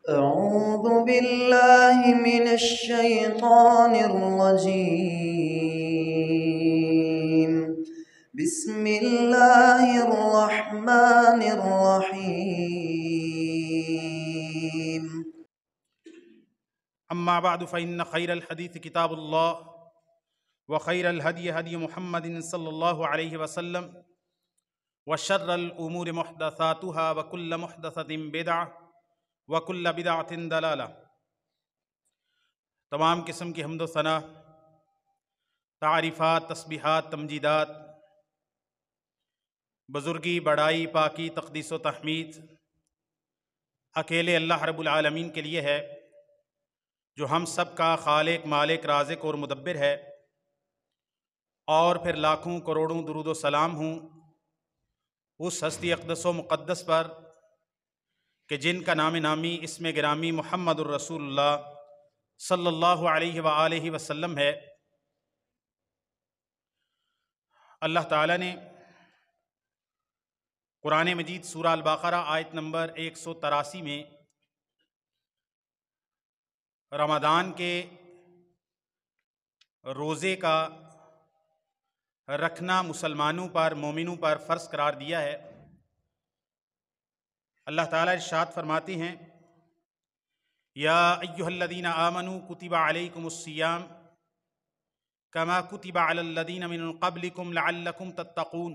أعوذ بالله من الشيطان الرجيم. بسم الله الرحمن الرحيم. اما بعد فإن خير الحديث كتاب الله وخير الهدي هدي محمد صلى الله عليه وسلم وشر الأمور محدثاتها وكل محدثة بدعة وكل بدعة ضلالة۔ تمام قسم کی حمد و ثنا، تعریفات، تسبیحات، تمجیدات، بزرگی، بڑائی، پاکی، تقدیس و تحمید اکیلے اللہ رب العالمین کے لیے ہے، جو ہم سب کا خالق، مالک، رازق اور مدبر ہے۔ اور پھر لاکھوں کروڑوں درود و سلام ہوں اس ہستی اقدس و مقدس پر کہ جن کا نام نامی اسم گرامی محمد الرسول اللہ صلی اللہ علیہ وآلہ وسلم ہے۔ اللہ تعالیٰ نے قرآن مجید سورہ البقرہ آیت نمبر 183 میں رمضان کے روزے کا رکھنا مسلمانوں پر، مومنوں پر فرض قرار دیا ہے۔ اللہ تعالیٰ ارشاد فرماتے ہیں، یا ایھا الذین آمنوا کتب علیکم الصیام کما کتب علی الذین من قبلکم لعلکم تتقون۔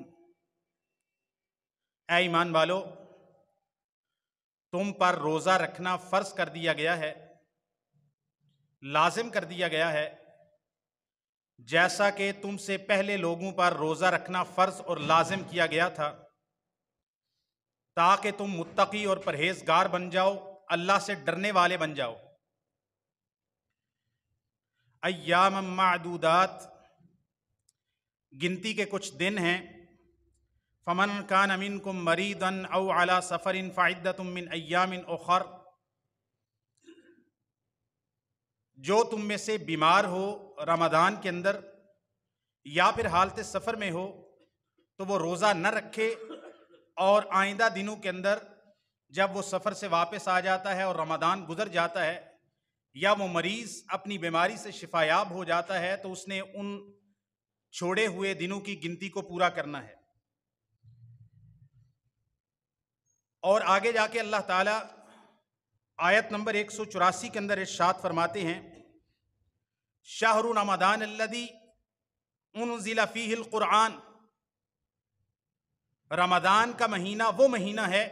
اے ایمان والو، تم پر روزہ رکھنا فرض کر دیا گیا ہے، لازم کر دیا گیا ہے، جیسا کہ تم سے پہلے لوگوں پر روزہ رکھنا فرض اور لازم کیا گیا تھا، تاکہ تم متقی اور پرہیزگار بن جاؤ، اللہ سے ڈرنے والے بن جاؤ۔ ایام معدودات، گنتی کے کچھ دن ہیں۔ فمن کان منکم مریضا او علی سفر فعدۃ من ایام اخر، جو تم میں سے بیمار ہو رمضان کے اندر یا پھر حالت سفر میں ہو تو وہ روزہ نہ رکھے، اور آئندہ دنوں کے اندر جب وہ سفر سے واپس آ جاتا ہے اور رمضان گزر جاتا ہے، یا وہ مریض اپنی بیماری سے شفا یاب ہو جاتا ہے، تو اس نے ان چھوڑے ہوئے دنوں کی گنتی کو پورا کرنا ہے۔ اور آگے جا کے اللہ تعالیٰ آیت نمبر 184 کے اندر ارشاد فرماتے ہیں، شہر رمضان الذی انزل فیہ القرآن، رمضان کا مہینہ وہ مہینہ ہے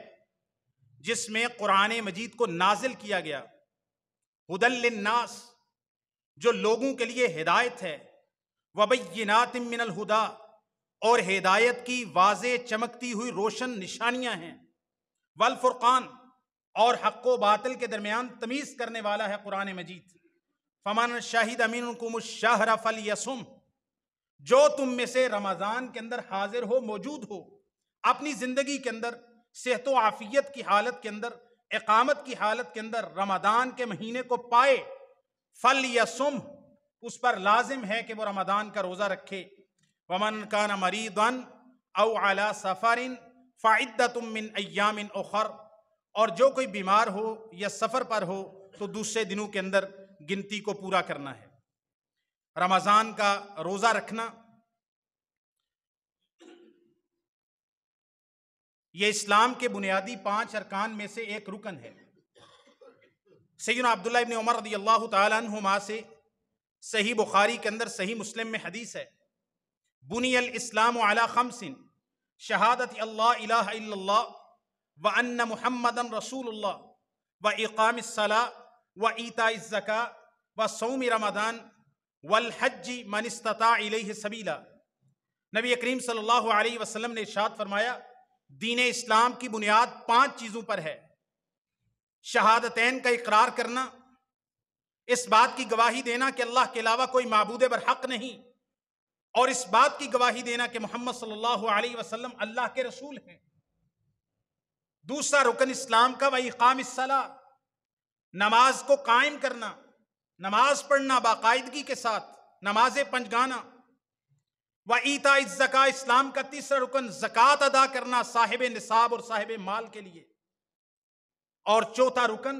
جس میں قرآن مجید کو نازل کیا گیا، ھدی للناس، جو لوگوں کے لیے ہدایت ہے، وبینات من الہدی، اور ہدایت کی واضح چمکتی ہوئی روشن نشانیاں ہیں، والفرقان، اور حق و باطل کے درمیان تمیز کرنے والا ہے قرآن مجید۔ فمن شہد منکم الشہر فلیصم، جو تم میں سے رمضان کے اندر حاضر ہو، موجود ہو، اپنی زندگی کے اندر صحت و عافیت کی حالت کے اندر، اقامت کی حالت کے اندر رمضان کے مہینے کو پائے، فلیصم، اس پر لازم ہے کہ وہ رمضان کا روزہ رکھے۔ ومن کان مریضا او علی سفر فعدۃ من ایام اخر، اور جو کوئی بیمار ہو یا سفر پر ہو تو دوسرے دنوں کے اندر گنتی کو پورا کرنا ہے۔ رمضان کا روزہ رکھنا یہ اسلام کے بنیادی 5 ارکان میں سے ایک رکن ہے۔ سیدنا عبداللہ ابن عمر رضی اللہ تعالیٰ عنہما سے صحیح بخاری کے اندر، صحیح مسلم میں حدیث ہے، بنی الاسلام علی 5، شہادت اللہ الہ الا اللہ وان محمد رسول اللہ واقام الصلاۃ وایتاء الزکاۃ وصوم رمضان والحج من استطاع الیہ سبیلا۔ نبی کریم صلی اللہ علیہ وسلم نے ارشاد فرمایا، دین اسلام کی بنیاد 5 چیزوں پر ہے۔ شہادتین کا اقرار کرنا، اس بات کی گواہی دینا کہ اللہ کے علاوہ کوئی معبود برحق نہیں، اور اس بات کی گواہی دینا کہ محمد صلی اللہ علیہ وسلم اللہ کے رسول ہیں۔ دوسرا رکن اسلام کا وَإِقَامِ الصَّلَاةِ، نماز کو قائم کرنا، نماز پڑھنا باقاعدگی کے ساتھ، نماز پنجگانہ۔ وَإِيتَاءِ الزَّكَاةِ، اسلام کا تیسرا رکن زکوٰۃ ادا کرنا صاحب نصاب اور صاحب مال کے لیے۔ اور چوتھا رکن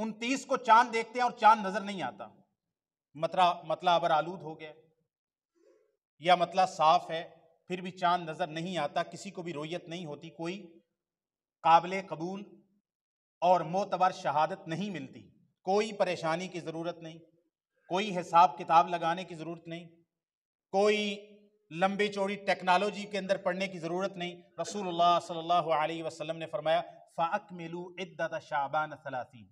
29 کو چاند دیکھتے ہیں اور چاند نظر نہیں آتا، مطلع ابر آلود ہو گیا، یا مطلع صاف ہے پھر بھی چاند نظر نہیں آتا، کسی کو بھی رؤیت نہیں ہوتی، کوئی قابل قبول اور معتبر شہادت نہیں ملتی، کوئی پریشانی کی ضرورت نہیں، کوئی حساب کتاب لگانے کی ضرورت نہیں، کوئی لمبی چوڑی ٹیکنالوجی کے اندر پڑھنے کی ضرورت نہیں۔ رسول اللہ صلی اللہ علیہ وسلم نے فرمایا فَأَكْمِلُوا عِدَّةَ شَعْبَانَ 30،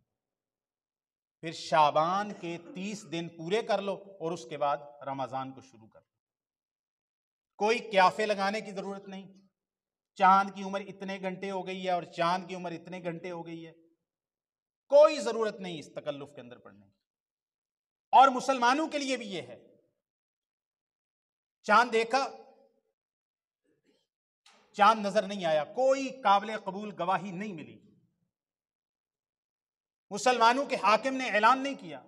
پھر شعبان کے 30 دن پورے کر لو اور اس کے بعد رمضان کو شروع کر لو۔ کوئی قیافے لگانے کی ضرورت نہیں، چاند کی عمر اتنے گھنٹے ہو گئی ہے اور چاند کی عمر اتنے گھنٹے ہو گئی ہے، کوئی ضرورت نہیں اس تکلف کے اندر پڑھنے کی۔ اور مسلمانوں کے لیے بھی یہ ہے، چاند دیکھا، چاند نظر نہیں آیا، کوئی قابل قبول گواہی نہیں ملی، مسلمانوں کے حاکم نے اعلان نہیں کیا،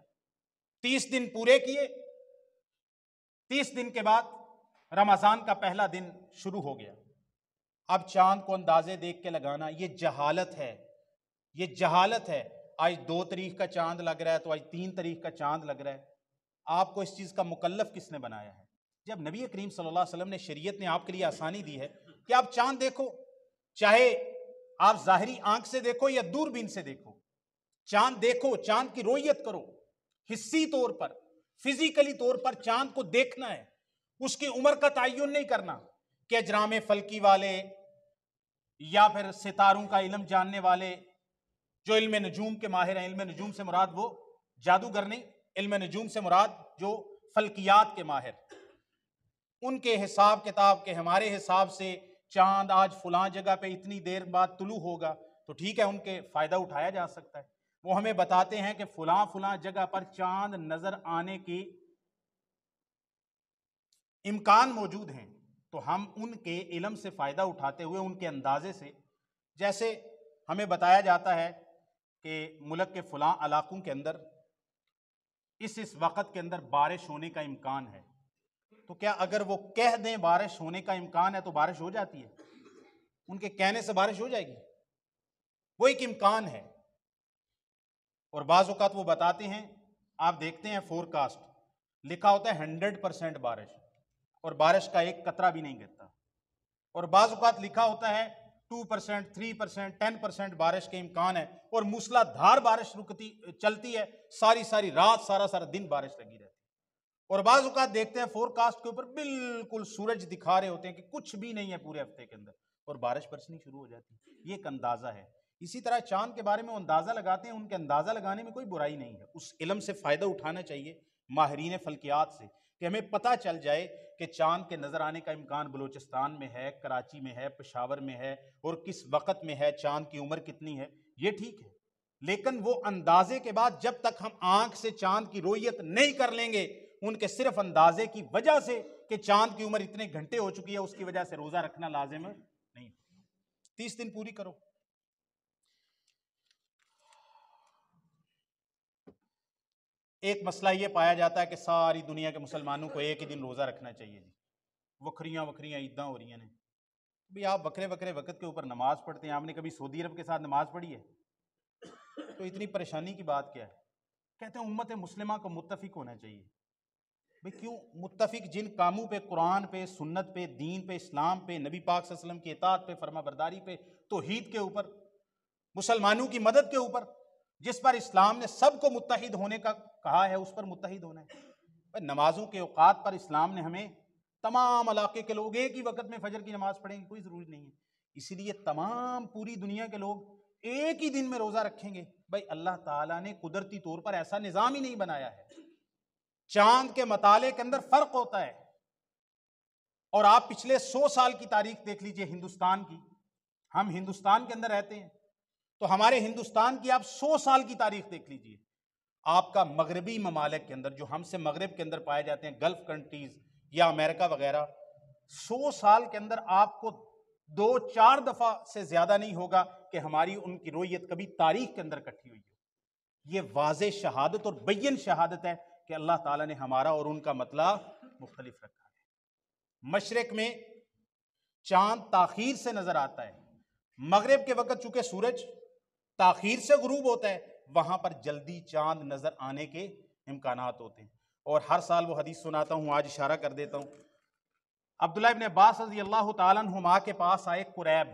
30 دن پورے کیے، 30 دن کے بعد رمضان کا پہلا دن شروع ہو گیا۔ اب چاند کو اندازے دیکھ کے لگانا یہ جہالت ہے، یہ جہالت ہے۔ آج 2 تاریخ کا چاند لگ رہا ہے تو آج 3 تاریخ کا چاند لگ رہا ہے، آپ کو اس چیز کا مکلف کس نے بنایا ہے؟ جب نبی کریم صلی اللہ علیہ وسلم نے، شریعت نے آپ کے لیے آسانی دی ہے کہ آپ چاند دیکھو، چاہے آپ ظاہری آنکھ سے دیکھو یا دوربین سے دیکھو، چاند دیکھو، چاند کی رؤیت کرو، حسی طور پر، فزیکلی طور پر چاند کو دیکھنا ہے، اس کی عمر کا تعین نہیں کرنا کہ اجرام فلکی والے یا پھر ستاروں کا علم جاننے والے جو علم نجوم کے ماہر ہیں، علم نجوم سے مراد وہ جادوگر نہیں، علم نجوم سے مراد جو فلکیات کے ماہر، ان کے حساب کتاب کے ہمارے حساب سے چاند آج فلاں جگہ پہ اتنی دیر بعد طلوع ہوگا تو ٹھیک ہے، ان کے فائدہ اٹھایا جا سکتا ہے۔ وہ ہمیں بتاتے ہیں کہ فلاں جگہ پر چاند نظر آنے کی امکان موجود ہیں، تو ہم ان کے علم سے فائدہ اٹھاتے ہوئے ان کے اندازے سے، جیسے ہمیں بتایا جاتا ہے کہ ملک کے فلاں علاقوں کے اندر اس وقت کے اندر بارش ہونے کا امکان ہے، تو کیا اگر وہ کہہ دیں بارش ہونے کا امکان ہے تو بارش ہو جاتی ہے؟ ان کے کہنے سے بارش ہو جائے گی؟ وہ ایک امکان ہے۔ اور بعض اوقات وہ بتاتے ہیں، آپ دیکھتے ہیں فور کاسٹ لکھا ہوتا ہے 100% بارش، اور بارش کا ایک قطرہ بھی نہیں گرتا، اور بعض اوقات لکھا ہوتا ہے 2%، 3%، 10% بارش کے امکان ہے، اور موسلا دھار بارش چلتی ہے، ساری رات سارا دن بارش لگی رہتی ہے۔ اور بعض اوقات دیکھتے ہیں فور کاسٹ کے اوپر بالکل سورج دکھا رہے ہوتے ہیں کہ کچھ بھی نہیں ہے پورے ہفتے کے اندر، اور بارش برسنی شروع ہو جاتی ہے۔ یہ ایک اندازہ ہے۔ اسی طرح چاند کے بارے میں وہ اندازہ لگاتے ہیں، ان کے اندازہ لگانے میں کوئی برائی نہیں ہے، اس علم سے فائدہ اٹھانا چاہیے ماہرین فلکیات سے، کہ ہمیں پتہ چل جائے کہ چاند کے نظر آنے کا امکان بلوچستان میں ہے، کراچی میں ہے، پشاور میں ہے، اور کس وقت میں ہے، چاند کی عمر کتنی ہے، یہ ٹھیک ہے۔ لیکن وہ اندازے کے بعد جب تک ہم آنکھ سے چاند کی رؤیت نہیں کر لیں گے، ان کے صرف اندازے کی وجہ سے کہ چاند کی عمر اتنے گھنٹے ہو چکی ہے، اس کی وجہ سے روزہ رکھنا لازم نہیں۔ 30 دن پوری کرو۔ ایک مسئلہ یہ پایا جاتا ہے کہ ساری دنیا کے مسلمانوں کو ایک ہی دن روزہ رکھنا چاہیے جی، وکھریاں عیداں ہو رہی ہیں۔ بھی آپ وکرے وقت کے اوپر نماز پڑھتے ہیں، آپ نے کبھی سعودی عرب کے ساتھ نماز پڑھی ہے؟ تو اتنی پریشانی کی بات کیا ہے؟ کہتے ہیں امت مسلمہ کو متفق ہونا چاہیے۔ بھئی کیوں متفق؟ جن کاموں پہ، قرآن پہ، سنت پہ، دین پہ، اسلام پہ، نبی پاک صلی اللہ علیہ وسلم کی اطاعت پہ، فرما برداری پہ، توحید کے اوپر، مسلمانوں کی مدد کے اوپر، جس پر اسلام نے سب کو متحد ہونے کا کہا ہے، اس پر متحد ہونا ہے۔ نمازوں کے اوقات پر اسلام نے ہمیں تمام علاقے کے لوگ ایک ہی وقت میں فجر کی نماز پڑھیں گے، کوئی ضروری نہیں ہے۔ اسی لیے تمام پوری دنیا کے لوگ ایک ہی دن میں روزہ رکھیں گے؟ بھائی اللہ تعالیٰ نے قدرتی طور پر ایسا نظام ہی نہیں بنایا ہے۔ چاند کے مطالعے کے اندر فرق ہوتا ہے، اور آپ پچھلے 100 سال کی تاریخ دیکھ لیجئے ہندوستان کی، ہم ہندوستان کے اندر رہتے ہیں تو ہمارے ہندوستان کی آپ 100 سال کی تاریخ دیکھ لیجئے، آپ کا مغربی ممالک کے اندر جو ہم سے مغرب کے اندر پائے جاتے ہیں، گلف کنٹریز یا امریکہ وغیرہ، 100 سال کے اندر آپ کو 2-4 دفعہ سے زیادہ نہیں ہوگا کہ ہماری ان کی رؤیت کبھی تاریخ کے اندر اکٹھی ہوئی ہو۔ یہ واضح شہادت اور بین شہادت ہے کہ اللہ تعالیٰ نے ہمارا اور ان کا مطلع مختلف رکھا ہے۔ مشرق میں چاند تاخیر سے نظر آتا ہے، مغرب کے وقت چونکہ سورج تاخیر سے غروب ہوتا ہے، وہاں پر جلدی چاند نظر آنے کے امکانات ہوتے ہیں. اور ہر سال وہ حدیث سناتا ہوں، آج اشارہ کر دیتا ہوں. عبداللہ ابن عباس رضی اللہ تعالیٰ عنہما کے پاس آئے قریب،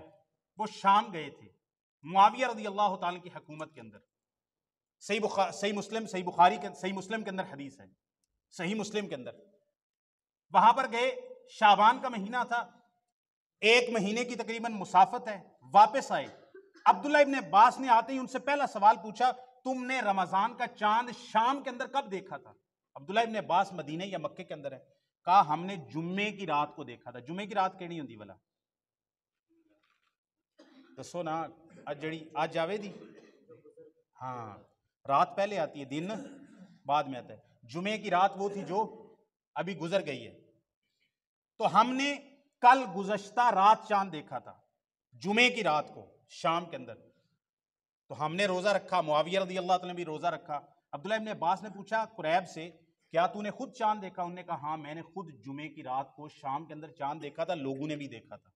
وہ شام گئے تھے معاویہ رضی اللہ تعالیٰ کی حکومت کے اندر. صحیح مسلم کے اندر حدیث ہے، صحیح مسلم کے اندر. وہاں پر گئے، شعبان کا مہینہ تھا، 1 مہینے کی تقریباً مسافت ہے. واپس آئے، عبداللہ ابن عباس نے آتے ہی ان سے پہلا سوال پوچھا، تم نے رمضان کا چاند شام کے اندر کب دیکھا تھا؟ عبداللہ ابن عباس مدینہ یا مکے کے اندر ہے. کہا ہم نے جمعے کی رات کو دیکھا تھا. جمعے کی رات کیڑی ہوندی والا دسو نا، آج جاوے دی، ہاں رات پہلے آتی ہے، دن بعد میں آتا ہے. جمعے کی رات وہ تھی جو ابھی گزر گئی ہے. تو ہم نے کل گزشتہ رات چاند دیکھا تھا، جمعے کی رات کو شام کے اندر. تو ہم نے روزہ رکھا، معاویہ رضی اللہ تعالیٰ نے بھی روزہ رکھا. عبداللہ ابن عباس نے پوچھا قریب سے، کیا تو نے خود چاند دیکھا؟ انہوں نے کہا ہاں میں نے خود جمعے کی رات کو شام کے اندر چاند دیکھا تھا، لوگوں نے بھی دیکھا تھا.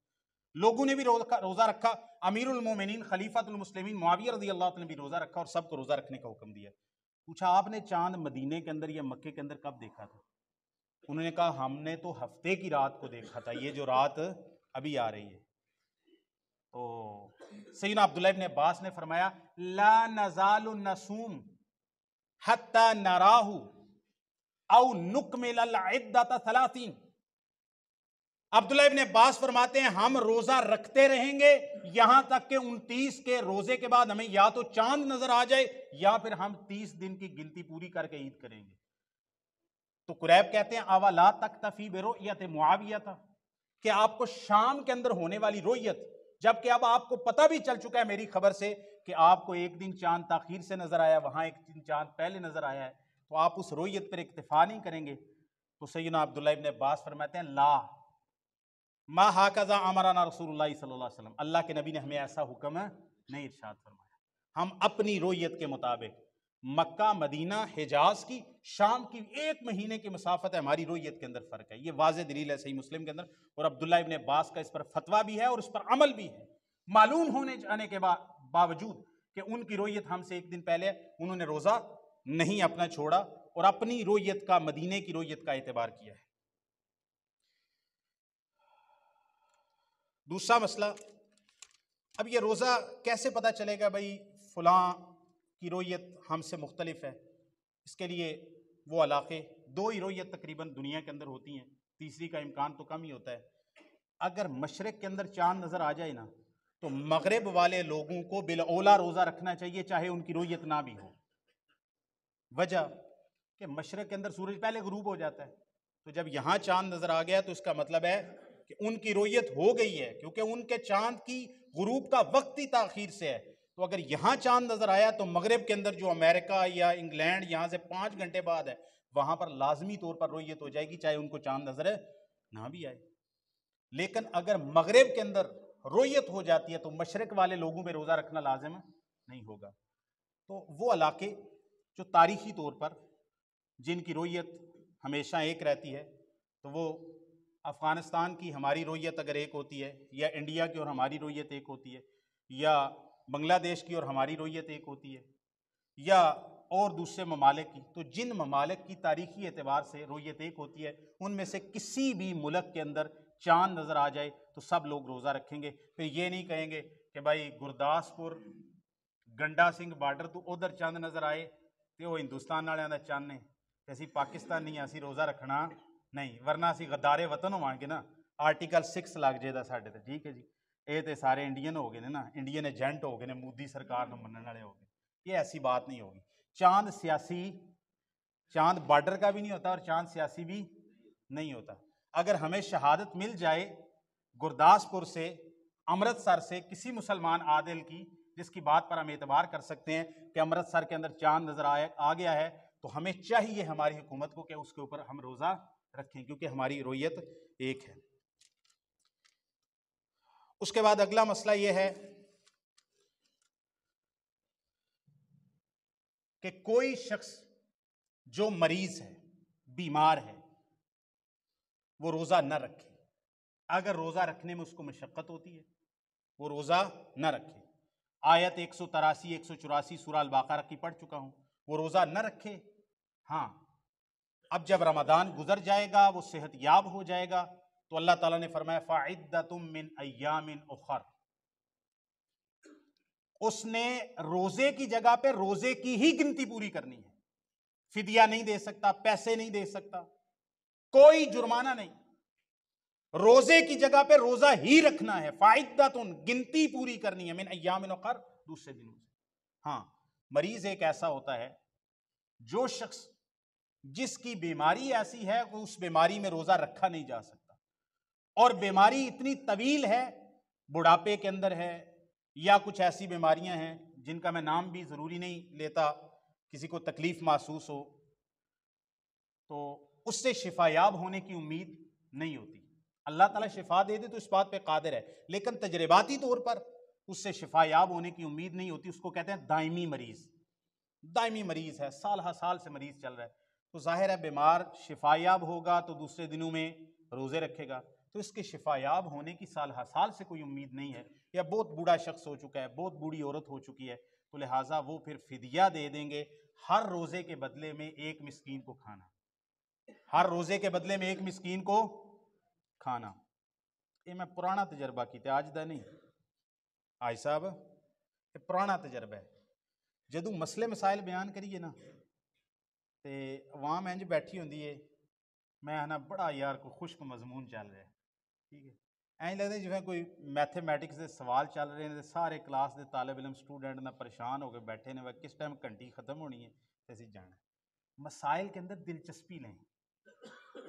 لوگوں نے بھی روزہ رکھا. امیر المومنین خلیفۃ المسلمین معاویہ رضی اللہ تعالیٰ نے بھی روزہ رکھا اور سب کو روزہ رکھنے کا حکم دیا. پوچھا آپ نے چاند مدینے کے اندر یا مکے کے اندر کب دیکھا تھا؟ انہوں نے کہا ہم نے تو ہفتے کی رات کو دیکھا تھا، یہ جو رات ابھی آ رہی ہے. تو سیدنا عبداللہ ابن عباس نے فرمایا لا نزال نصوم حتی نراہ او نکمل العدۃ 30. عبداللہ ابن عباس فرماتے ہیں ہم روزہ رکھتے رہیں گے یہاں تک کہ 29 کے روزے کے بعد ہمیں یا تو چاند نظر آ جائے یا پھر ہم 30 دن کی گنتی پوری کر کے عید کریں گے. تو قریب کہتے ہیں اولا تکتفی برؤیت معاویہ تھا، کہ آپ کو شام کے اندر ہونے والی رؤیت، جبکہ اب آپ کو پتہ بھی چل چکا ہے میری خبر سے کہ آپ کو 1 دن چاند تاخیر سے نظر آیا، وہاں 1 دن چاند پہلے نظر آیا ہے، تو آپ اس رؤیت پر اکتفا نہیں کریں گے. تو سیدنا عبداللہ ابن عباس فرماتے ہیں لا ما ہاکذا امرنا رسول اللہ صلی اللہ علیہ وسلم، اللہ کے نبی نے ہمیں ایسا حکم نہیں ارشاد فرمایا. ہم اپنی رؤیت کے مطابق، مکہ مدینہ حجاز کی شام کی 1 مہینے کی مسافت ہے، ہماری رؤیت کے اندر فرق ہے. یہ واضح دلیل ہے صحیح مسلم کے اندر، اور عبداللہ ابن عباس کا اس پر فتویٰ بھی ہے اور اس پر عمل بھی ہے. معلوم ہونے جانے کے باوجود کہ ان کی رؤیت ہم سے 1 دن پہلے، انہوں نے روزہ نہیں اپنا چھوڑا اور اپنی رؤیت کا، مدینے کی رؤیت کا اعتبار کیا ہے. دوسرا مسئلہ، اب یہ روزہ کیسے پتہ چلے گا بھائی فلاں کی رؤیت ہم سے مختلف ہے؟ اس کے لیے وہ علاقے، 2 ہی رؤیت تقریباً دنیا کے اندر ہوتی ہیں، تیسری کا امکان تو کم ہی ہوتا ہے. اگر مشرق کے اندر چاند نظر آ جائے نا تو مغرب والے لوگوں کو بالاولیٰ روزہ رکھنا چاہیے چاہے ان کی رؤیت نہ بھی ہو. وجہ کہ مشرق کے اندر سورج پہلے غروب ہو جاتا ہے، تو جب یہاں چاند نظر آ گیا تو اس کا مطلب ہے کہ ان کی رؤیت ہو گئی ہے، کیونکہ ان کے چاند کی غروب کا وقت ہی تاخیر سے ہے. تو اگر یہاں چاند نظر آیا تو مغرب کے اندر جو امریکہ یا انگلینڈ یہاں سے 5 گھنٹے بعد ہے، وہاں پر لازمی طور پر رؤیت ہو جائے گی چاہے ان کو چاند نظر نہ بھی آئے. لیکن اگر مغرب کے اندر رؤیت ہو جاتی ہے تو مشرق والے لوگوں پہ روزہ رکھنا لازم نہیں ہوگا. تو وہ علاقے جو تاریخی طور پر جن کی رؤیت ہمیشہ ایک رہتی ہے، تو وہ افغانستان کی ہماری رؤیت اگر ایک ہوتی ہے، یا انڈیا کی اور ہماری رؤیت ایک ہوتی ہے، یا بنگلہ دیش کی اور ہماری رؤیت ایک ہوتی ہے، یا اور دوسرے ممالک کی، تو جن ممالک کی تاریخی اعتبار سے رؤیت ایک ہوتی ہے ان میں سے کسی بھی ملک کے اندر چاند نظر آ جائے تو سب لوگ روزہ رکھیں گے. پھر یہ نہیں کہیں گے کہ بھائی گرداسپور گنڈا سنگھ بارڈر تو ادھر چاند نظر آئے تو وہ ہندوستان والوں کا چاند نے، اسی پاکستان نہیں، اسی روزہ رکھنا نہیں، ورنہ اسی غدارے وطن ہوواں گے نا، آرٹیکل 6 لگ جائے دا ساڈے تے. ٹھیک ہے جی، یہ تو سارے انڈین ہو گئے نا، انڈین ایجنٹ ہو گئے نے، مودی سرکار کو منن والے ہو گئے. یہ ایسی بات نہیں ہوگی. چاند سیاسی، چاند بارڈر کا بھی نہیں ہوتا اور چاند سیاسی بھی نہیں ہوتا. اگر ہمیں شہادت مل جائے گرداسپور سے، امرتسر سے کسی مسلمان عادل کی، جس کی بات پر ہم اعتبار کر سکتے ہیں کہ امرتسر کے اندر چاند نظر آ گیا ہے، تو ہمیں چاہیے ہماری حکومت کو کہ اس کے اوپر ہم روزہ رکھیں، کیونکہ ہماری رؤیت ایک ہے. اس کے بعد اگلا مسئلہ یہ ہے کہ کوئی شخص جو مریض ہے، بیمار ہے، وہ روزہ نہ رکھے. اگر روزہ رکھنے میں اس کو مشقت ہوتی ہے وہ روزہ نہ رکھے. آیت 183 184 سورہ البقرہ کی پڑھ چکا ہوں، وہ روزہ نہ رکھے، ہاں اب جب رمضان گزر جائے گا، وہ صحت یاب ہو جائے گا، تو اللہ تعالیٰ نے فرمایا فَعِدَّةٌ مِّنْ أَيَّامٍ أُخَرَ، اس نے روزے کی جگہ پہ روزے کی ہی گنتی پوری کرنی ہے، فدیہ نہیں دے سکتا، پیسے نہیں دے سکتا، کوئی جرمانہ نہیں، روزے کی جگہ پہ روزہ ہی رکھنا ہے، فَعِدَّةٌ گنتی پوری کرنی ہے، مِنْ أَيَّامٍ أُخَرَ دوسرے دنوں سے۔ ہاں مریض ایک ایسا ہوتا ہے جو شخص جس کی بیماری ایسی ہے کہ اس بیماری میں روزہ رکھا نہیں جا سکتا، اور بیماری اتنی طویل ہے، بڑھاپے کے اندر ہے، یا کچھ ایسی بیماریاں ہیں جن کا میں نام بھی ضروری نہیں لیتا، کسی کو تکلیف محسوس ہو تو اس سے شفا یاب ہونے کی امید نہیں ہوتی۔ اللہ تعالیٰ شفا دے دے تو اس بات پہ قادر ہے، لیکن تجرباتی طور پر اس سے شفا یاب ہونے کی امید نہیں ہوتی، اس کو کہتے ہیں دائمی مریض۔ دائمی مریض ہے، سال ہر سال سے مریض چل رہا ہے، تو ظاہر ہے بیمار شفا یاب ہوگا تو دوسرے دنوں میں روزے رکھے گا، تو اس کے شفا یاب ہونے کی سال ہر سال سے کوئی امید نہیں ہے، یا بہت بوڑھا شخص ہو چکا ہے، بہت بوڑھی عورت ہو چکی ہے، تو لہٰذا وہ پھر فدیہ دے دیں گے، ہر روزے کے بدلے میں ایک مسکین کو کھانا، ہر روزے کے بدلے میں ایک مسکین کو کھانا۔ یہ میں پرانا تجربہ کیتے، آج دا نہیں، آج صاحب یہ پرانا تجربہ ہے، جدوں مسئلے مسائل بیان کریے نا تے عوام انج بیٹھی ہوندی ہے، میں آنا بڑا یار کوئی خشک مضمون چل رہا ہے، ٹھیک ہے، این لگتا ہے جویں کوئی میتھمیٹکس دے سوال چل رہے ہیں، سارے کلاس دے طالب علم سٹوڈنٹ نہ پریشان ہو کے بیٹھے نے، کس ٹائم گھنٹی ختم ہونی ہے تے اسی جانا ہے۔ مسائل کے اندر دلچسپی لیں،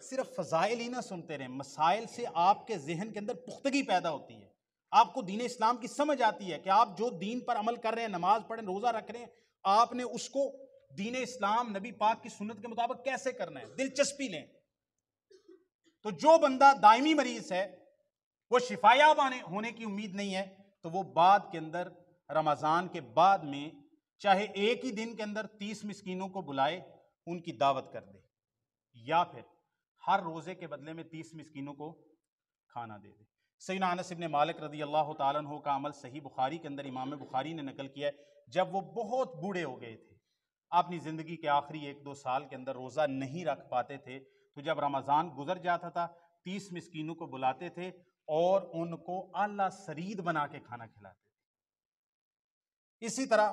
صرف فضائل ہی نہ سنتے رہیں، مسائل سے آپ کے ذہن کے اندر پختگی پیدا ہوتی ہے، آپ کو دین اسلام کی سمجھ آتی ہے کہ آپ جو دین پر عمل کر رہے ہیں، نماز پڑھیں، روزہ رکھ رہے ہیں، آپ نے اس کو دین اسلام نبی پاک کی سنت کے مطابق کیسے کرنا ہے، دلچسپی لیں۔ تو جو بندہ دائمی مریض ہے، وہ شفا یاب ہونے کی امید نہیں ہے، تو وہ بعد کے اندر رمضان کے بعد میں چاہے ایک ہی دن کے اندر 30 مسکینوں کو بلائے، ان کی دعوت کر دے، یا پھر ہر روزے کے بدلے میں 30 مسکینوں کو کھانا دے دے۔ سیدنا انس بن مالک رضی اللہ تعالیٰ عنہ کا عمل صحیح بخاری کے اندر امام بخاری نے نقل کیا ہے، جب وہ بہت بوڑھے ہو گئے تھے، اپنی زندگی کے آخری 1-2 سال کے اندر روزہ نہیں رکھ پاتے تھے، تو جب رمضان گزر جاتا تھا 30 مسکینوں کو بلاتے تھے اور ان کو اعلیٰ سرید بنا کے کھانا کھلاتے تھے۔ اسی طرح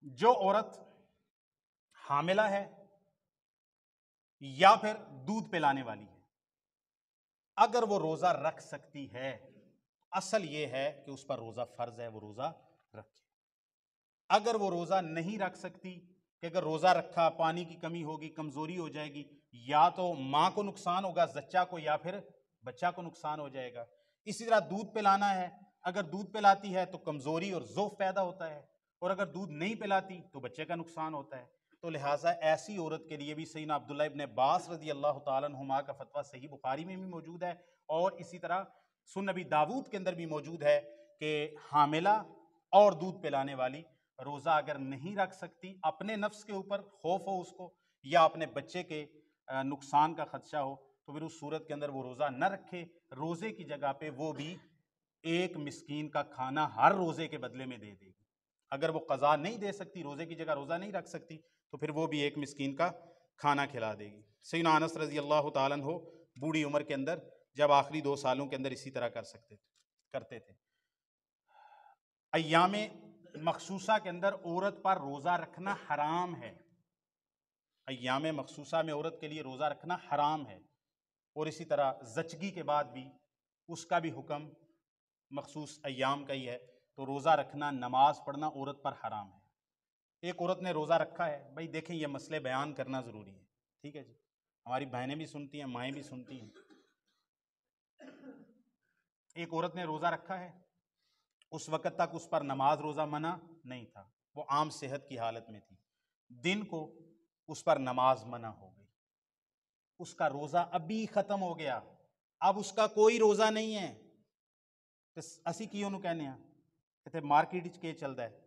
جو عورت حاملہ ہے یا پھر دودھ پلانے والی ہے، اگر وہ روزہ رکھ سکتی ہے، اصل یہ ہے کہ اس پر روزہ فرض ہے، وہ روزہ رکھے۔ اگر وہ روزہ نہیں رکھ سکتی، کہ اگر روزہ رکھا پانی کی کمی ہوگی، کمزوری ہو جائے گی، یا تو ماں کو نقصان ہوگا زچہ کو، یا پھر بچہ کو نقصان ہو جائے گا۔ اسی طرح دودھ پلانا ہے، اگر دودھ پلاتی ہے تو کمزوری اور ضعف پیدا ہوتا ہے، اور اگر دودھ نہیں پلاتی تو بچے کا نقصان ہوتا ہے۔ تو لہٰذا ایسی عورت کے لیے بھی سیدنا عبداللہ ابن عباس رضی اللہ تعالیٰ عنہما کا فتویٰ صحیح بخاری میں بھی موجود ہے، اور اسی طرح سنن نبی داود کے اندر بھی موجود ہے کہ حاملہ اور دودھ پلانے والی روزہ اگر نہیں رکھ سکتی، اپنے نفس کے اوپر خوف ہو اس کو، یا اپنے بچے کے نقصان کا خدشہ ہو، تو پھر اس صورت کے اندر وہ روزہ نہ رکھے، روزے کی جگہ پہ وہ بھی ایک مسکین کا کھانا ہر روزے کے بدلے میں دے دے گی۔ اگر وہ قضا نہیں دے سکتی، روزے کی جگہ روزہ نہیں رکھ سکتی، تو پھر وہ بھی ایک مسکین کا کھانا کھلا دے گی۔ سیدنا انس رضی اللہ تعالیٰ عنہ بوڑھی عمر کے اندر جب آخری 2 سالوں کے اندر اسی طرح کرتے تھے۔ ایام مخصوصہ کے اندر عورت پر روزہ رکھنا حرام ہے، ایام مخصوصہ میں عورت کے لیے روزہ رکھنا حرام ہے، اور اسی طرح زچگی کے بعد بھی اس کا بھی حکم مخصوص ایام کا ہی ہے، تو روزہ رکھنا، نماز پڑھنا عورت پر حرام ہے۔ ایک عورت نے روزہ رکھا ہے، بھائی دیکھیں یہ مسئلے بیان کرنا ضروری ہے، ٹھیک ہے جی، ہماری بہنیں بھی سنتی ہیں، مائیں بھی سنتی ہیں۔ ایک عورت نے روزہ رکھا ہے، اس وقت تک اس پر نماز روزہ منع نہیں تھا، وہ عام صحت کی حالت میں تھی، دن کو اس پر نماز منع ہو گئی، اس کا روزہ ابھی ختم ہو گیا، اب اس کا کوئی روزہ نہیں ہے۔ اسی کی انہوں کہنے ہیں کہ مارکیٹ کے چلتا ہے،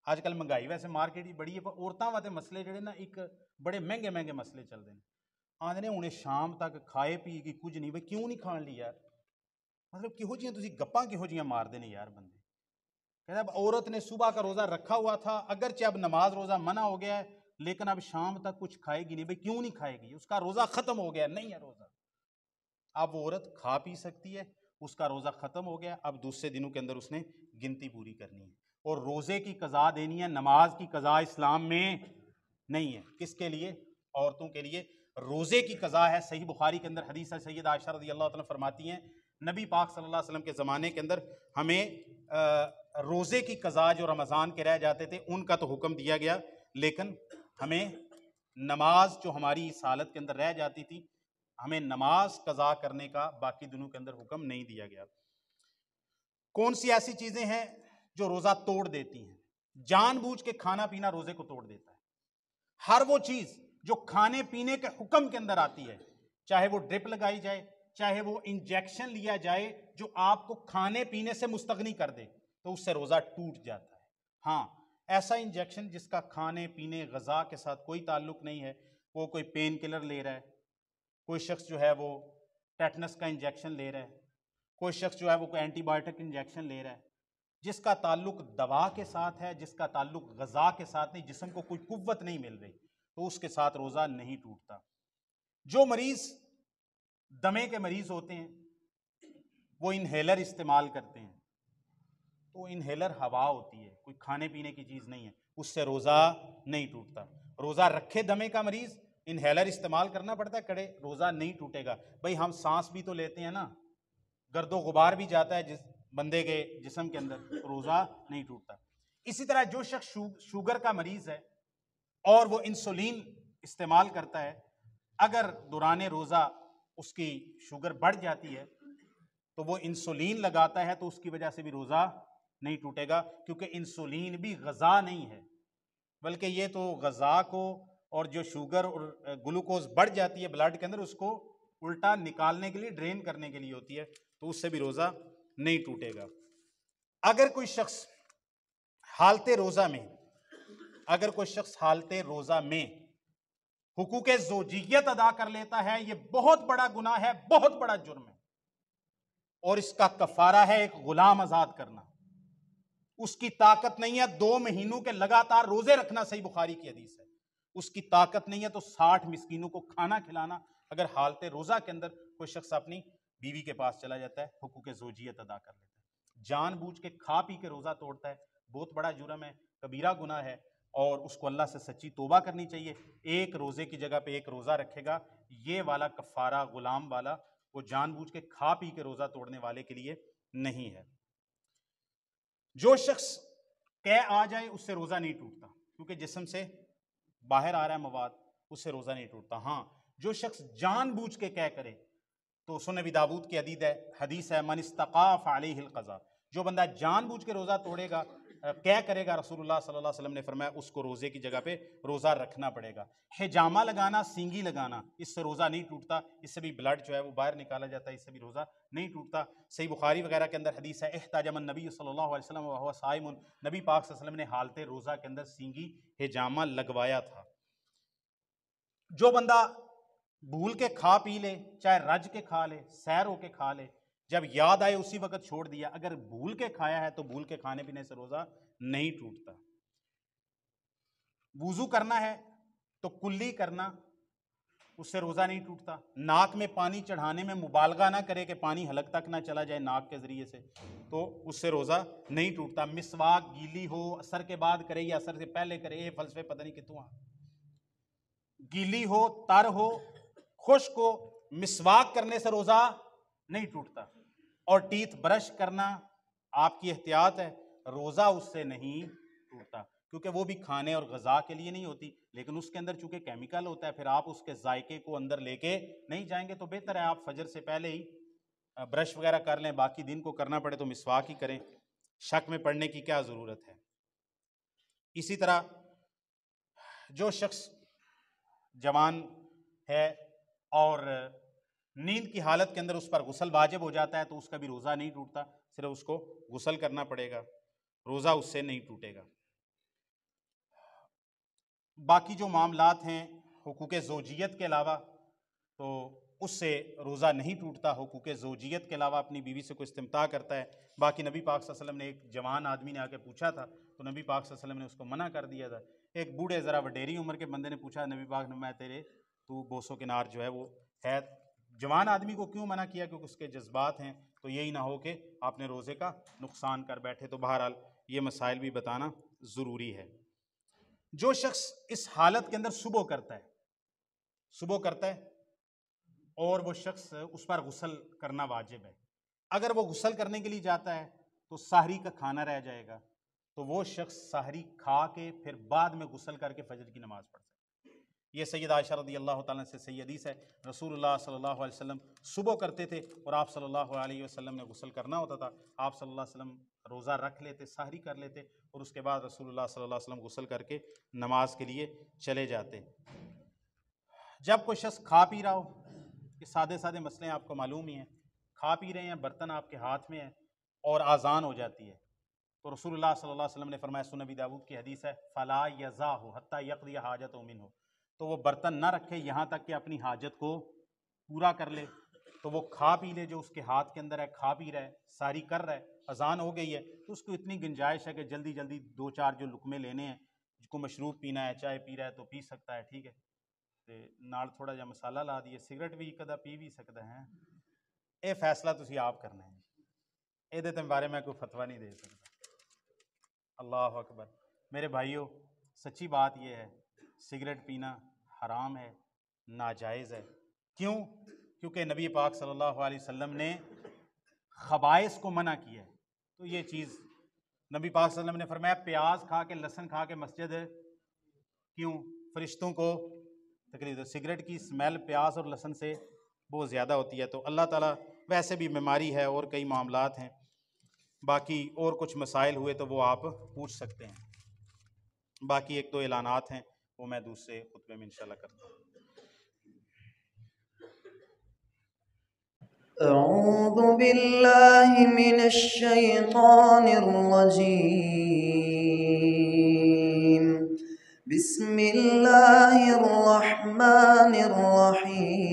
آج کل مہنگائی ویسے مارکیٹ بڑی ہے، پر عورتوں واتے مسئلے جڑے نا ایک بڑے مہنگے مسئلے چلتے ہیں، آدھے نے انہیں شام تک کھائے پی کی کچھ نہیں، بھائی کیوں نہیں کھان لی یار، مطلب کہو جیاں تسی گپاں کہو جیاں مار دے نے یار بندے، کہتا اب عورت نے صبح کا روزہ رکھا ہوا تھا، اگرچہ اب نماز روزہ منع ہو گیا ہے لیکن اب شام تک کچھ کھائے گی نہیں. بھئی کیوں نہیں کھائے گی؟ اس کا روزہ ختم ہو گیا نہیں ہے روزہ. اب وہ عورت کھا پی سکتی ہے، اس کا روزہ ختم ہو گیا، اب دوسرے دنوں کے اندر اس نے گنتی پوری کرنی ہے. اور روزے کی قضا دینی ہے، نماز کی قضا اسلام میں نہیں ہے. کس کے لیے؟ عورتوں کے لیے روزے کی قضا ہے. صحیح بخاری کے اندر حدیث ہے، سید عائشہ رضی اللہ تعالیٰ فرماتی ہیں نبی پاک صلی اللہ علیہ وسلم کے زمانے کے اندر ہمیں روزے کی قضا جو رمضان کے رہ جاتے تھے ان کا تو حکم دیا گیا، لیکن ہمیں نماز جو ہماری اس حالت کے اندر رہ جاتی تھی ہمیں نماز قضا کرنے کا باقی دنوں کے اندر حکم نہیں دیا گیا. کون سی ایسی چیزیں ہیں جو روزہ توڑ دیتی ہیں؟ جان بوجھ کے کھانا پینا روزے کو توڑ دیتا ہے. ہر وہ چیز جو کھانے پینے کے حکم کے اندر آتی ہے، چاہے وہ ڈرپ لگائی جائے، چاہے وہ انجیکشن لیا جائے جو آپ کو کھانے پینے سے مستغنی کر دے، تو اس سے روزہ ٹوٹ جاتا ہے. ہاں ایسا انجیکشن جس کا کھانے پینے غذا کے ساتھ کوئی تعلق نہیں ہے، وہ کوئی پین کلر لے رہا ہے، کوئی شخص جو ہے وہ ٹیٹنس کا انجیکشن لے رہا ہے، کوئی شخص جو ہے وہ کوئی اینٹی بایوٹک انجیکشن لے رہا ہے، جس کا تعلق دوا کے ساتھ ہے، جس کا تعلق غذا کے ساتھ نہیں، جسم کو کوئی قوت نہیں مل رہی، تو اس کے ساتھ روزہ نہیں ٹوٹتا. جو مریض دمے کے مریض ہوتے ہیں وہ انہیلر استعمال کرتے ہیں، تو انہیلر ہوا ہوتی ہے، کوئی کھانے پینے کی چیز نہیں ہے، اس سے روزہ نہیں ٹوٹتا. روزہ رکھے دمے کا مریض انہیلر استعمال کرنا پڑتا ہے کڑے، روزہ نہیں ٹوٹے گا. بھئی ہم سانس بھی تو لیتے ہیں نا، گرد و غبار بھی جاتا ہے جس بندے کے جسم کے اندر، تو روزہ نہیں ٹوٹتا. اسی طرح جو شخص شوگر کا مریض ہے اور وہ انسولین استعمال کرتا ہے، اگر دوران روزہ اس کی شوگر بڑھ جاتی ہے تو وہ انسولین لگاتا ہے، تو اس کی وجہ سے بھی روزہ نہیں ٹوٹے گا، کیونکہ انسولین بھی غذا نہیں ہے بلکہ یہ تو غذا کو اور جو شوگر اور گلوکوز بڑھ جاتی ہے بلڈ کے اندر اس کو الٹا نکالنے کے لیے، ڈرین کرنے کے لیے ہوتی ہے، تو اس سے بھی روزہ نہیں ٹوٹے گا. اگر کوئی شخص حالت روزہ میں حقوق زوجیت ادا کر لیتا ہے، یہ بہت بڑا گناہ ہے، بہت بڑا جرم ہے، اور اس کا کفارہ ہے ایک غلام آزاد کرنا. اس کی طاقت نہیں ہے 2 مہینوں کے لگاتار روزے رکھنا، صحیح بخاری کی حدیث ہے، اس کی طاقت نہیں ہے تو 60 مسکینوں کو کھانا کھلانا. اگر حالت روزہ کے اندر کوئی شخص اپنی بیوی کے پاس چلا جاتا ہے، حقوق زوجیت ادا کر لیتا ہے، جان بوجھ کے کھا پی کے روزہ توڑتا ہے، بہت بڑا جرم ہے، کبیرہ گناہ ہے، اور اس کو اللہ سے سچی توبہ کرنی چاہیے. ایک روزے کی جگہ پہ ایک روزہ رکھے گا، یہ والا کفارہ غلام والا وہ جان بوجھ کے کھا پی کے روزہ توڑنے والے کے لیے نہیں ہے. جو شخص قے آ جائے اس سے روزہ نہیں ٹوٹتا، کیونکہ جسم سے باہر آ رہا ہے مواد، اس سے روزہ نہیں ٹوٹتا. ہاں جو شخص جان بوجھ کے قے کرے تو سنن ابی داؤد کی حدیث ہے من استقاف علیہ القضاء، جو بندہ جان بوجھ کے روزہ توڑے گا، قے کرے گا، رسول اللہ صلی اللہ علیہ وسلم نے فرمایا اس کو روزے کی جگہ پہ روزہ رکھنا پڑے گا. حجامہ لگانا، سینگی لگانا، اس سے روزہ نہیں ٹوٹتا، اس سے بھی بلڈ جو ہے وہ باہر نکالا جاتا ہے، اس سے بھی روزہ نہیں ٹوٹتا. صحیح بخاری وغیرہ کے اندر حدیث ہے احتجم النبی صلی اللہ علیہ وسلم وهو صائم، نبی پاک صلی اللہ علیہ وسلم نے حالت روزہ کے اندر سینگی حجامہ لگوایا تھا. جو بندہ بھول کے کھا پی لے، چاہے رج کے کھا لے، سیر ہو کے کھا لے، جب یاد آئے اسی وقت چھوڑ دیا، اگر بھول کے کھایا ہے تو بھول کے کھانے پینے سے روزہ نہیں ٹوٹتا. وضو کرنا ہے تو کلی کرنا، اس سے روزہ نہیں ٹوٹتا. ناک میں پانی چڑھانے میں مبالغہ نہ کرے کہ پانی حلق تک نہ چلا جائے ناک کے ذریعے سے، تو اس سے روزہ نہیں ٹوٹتا. مسواک گیلی ہو، اثر کے بعد کرے یا اثر سے پہلے کرے، یہ فلسفے پتہ نہیں کتوں گیلی ہو، تر ہو، خشک ہو، مسواک کرنے سے روزہ نہیں ٹوٹتا. اور ٹیتھ برش کرنا آپ کی احتیاط ہے، روزہ اس سے نہیں ٹوٹتا، کیونکہ وہ بھی کھانے اور غذا کے لیے نہیں ہوتی، لیکن اس کے اندر چونکہ کیمیکل ہوتا ہے، پھر آپ اس کے ذائقے کو اندر لے کے نہیں جائیں گے، تو بہتر ہے آپ فجر سے پہلے ہی برش وغیرہ کر لیں، باقی دن کو کرنا پڑے تو مسواک ہی کریں، شک میں پڑنے کی کیا ضرورت ہے. اسی طرح جو شخص جوان ہے اور نیند کی حالت کے اندر اس پر غسل واجب ہو جاتا ہے تو اس کا بھی روزہ نہیں ٹوٹتا، صرف اس کو غسل کرنا پڑے گا، روزہ اس سے نہیں ٹوٹے گا. باقی جو معاملات ہیں حقوق زوجیت کے علاوہ تو اس سے روزہ نہیں ٹوٹتا، حقوق زوجیت کے علاوہ اپنی بیوی سے کوئی استمتاع کرتا ہے۔ باقی نبی پاک صلی اللہ علیہ وسلم نے ایک جوان آدمی نے آ کے پوچھا تھا تو نبی پاک صلی اللہ علیہ وسلم نے اس کو منع کر دیا تھا۔ ایک بوڑھے ذرا وڈیری عمر کے بندے نے پوچھا نبی پاک نے، میں تیرے تو بوسو کنار جو ہے وہ ہے، جوان آدمی کو کیوں منع کیا؟ کیونکہ اس کے جذبات ہیں، تو یہی نہ ہو کہ آپ نے روزے کا نقصان کر بیٹھے۔ تو بہرحال یہ مسائل بھی بتانا ضروری ہے۔ جو شخص اس حالت کے اندر صبح کرتا ہے اور وہ شخص اس پر غسل کرنا واجب ہے، اگر وہ غسل کرنے کے لیے جاتا ہے تو سحری کا کھانا رہ جائے گا، تو وہ شخص سحری کھا کے پھر بعد میں غسل کر کے فجر کی نماز پڑھ سکتا ہے۔ یہ سیدہ عائشہ رضی اللہ تعالیٰ سے صحیح حدیث ہے، رسول اللہ صلی اللہ علیہ وسلم صبح کرتے تھے اور آپ صلی اللہ علیہ وسلم نے غسل کرنا ہوتا تھا، آپ صلی اللہ علیہ وسلم روزہ رکھ لیتے، سحری کر لیتے اور اس کے بعد رسول اللہ صلی اللہ علیہ وسلم غسل کر کے نماز کے لیے چلے جاتے۔ جب کوئی شخص کھا پی رہا ہو، کہ سادے مسئلے آپ کو معلوم ہی ہیں، کھا پی رہے ہیں، برتن آپ کے ہاتھ میں ہے اور اذان ہو جاتی ہے، تو رسول اللہ صلی اللہ علیہ وسلم نے فرمایا، سنن ابی داؤد کی حدیث ہے، فلا یزاہ حتی یقضی حاجتہ منہ، تو وہ برتن نہ رکھے یہاں تک کہ اپنی حاجت کو پورا کر لے۔ تو وہ کھا پی لے، جو اس کے ہاتھ کے اندر ہے، کھا پی رہا ہے، ساری کر رہا ہے، اذان ہو گئی ہے، تو اس کو اتنی گنجائش ہے کہ جلدی جلدی 2-4 جو لقمے لینے ہیں، جس کو مشروب پینا ہے، چائے پی رہا ہے تو پی سکتا ہے، ٹھیک ہے، نال تھوڑا جا مسالہ لا دیے، سگریٹ بھی کدا پی بھی سکتا ہے، یہ فیصلہ تسی آپ کرنا ہے، یہ بارے میں کوئی فتویٰ نہیں دے سکتا۔ اللہ اکبر۔ میرے بھائیوں، سچی بات یہ ہے، سگریٹ پینا حرام ہے، ناجائز ہے۔ کیوں؟ کیونکہ نبی پاک صلی اللہ علیہ وسلم نے خبائث کو منع کیا ہے، تو یہ چیز نبی پاک صلی اللہ علیہ وسلم نے فرمایا، پیاز کھا کے، لہسن کھا کے مسجد کیوں؟ فرشتوں کو تکلیف دے۔ سگریٹ کی سمیل پیاز اور لہسن سے بہت زیادہ ہوتی ہے، تو اللہ تعالیٰ، ویسے بھی بیماری ہے اور کئی معاملات ہیں، باقی اور کچھ مسائل ہوئے تو وہ آپ پوچھ سکتے ہیں، باقی 1-2 اعلانات ہیں وہ میں دوسرے خطبے میں انشاءاللہ کرتا ہوں۔ اعوذ باللہ من الشیطان الرجیم، بسم اللہ الرحمن الرحیم۔